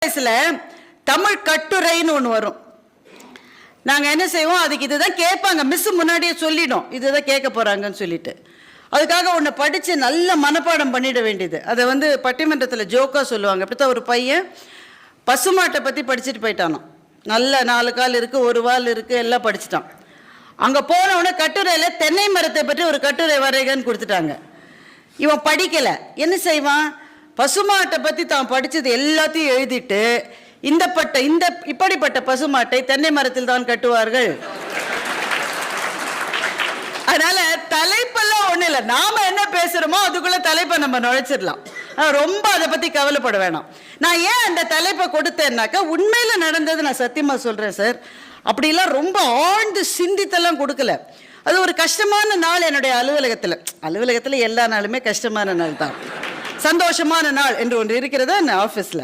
வயசுல தமிழ் கட்டுரைன்னு ஒன்று வரும். நாங்கள் என்ன செய்வோம், அதுக்கு இதுதான் கேட்பாங்க, மிஸ் முன்னாடியே சொல்லிடும் இதுதான் கேட்க போகிறாங்கன்னு சொல்லிட்டு. அதுக்காக ஒன்று படித்து நல்ல மனப்பாடம் பண்ணிட வேண்டியது. அதை வந்து பட்டிமன்றத்தில் ஜோக்காக சொல்லுவாங்க. அப்படித்தான் ஒரு பையன் பசுமாட்டை பற்றி படிச்சுட்டு போயிட்டானோ. நல்ல 4 கால் இருக்குது, 1 வால் இருக்குது, எல்லாம் படிச்சுட்டான். அங்கே போனவுடனே கட்டுரையில் தென்னை மரத்தை பற்றி ஒரு கட்டுரை வரைகன்னு கொடுத்துட்டாங்க. இவன் படிக்கலை. என்ன செய்வான், பசுமாட்டை பற்றி தான் படித்தது எல்லாத்தையும் எழுதிட்டு இப்படிப்பட்ட பசுமாட்டை தென்னை மரத்தில் தான் கட்டுவார்கள். அதனால தலைப்பெல்லாம் ஒன்றும் இல்லை, நாம என்ன பேசுகிறோமோ அதுக்குள்ள தலைப்பை நம்ம நுழைச்சிடலாம். ரொம்ப அதை பற்றி கவலைப்பட வேணாம். நான் ஏன் அந்த தலைப்பை கொடுத்தேன்னாக்கா, உண்மையில் நடந்தது நான் சத்தியமாக சொல்கிறேன் சார். அப்படிலாம் ரொம்ப ஆழ்ந்து சிந்தித்தெல்லாம் கொடுக்கல. அது ஒரு கஷ்டமான நாள் என்னுடைய அலுவலகத்தில் எல்லா நாளுமே கஷ்டமான நாள் தான். சந்தோஷமான நாள் என்று ஒன்று இருக்கிறது அந்த ஆஃபீஸில்.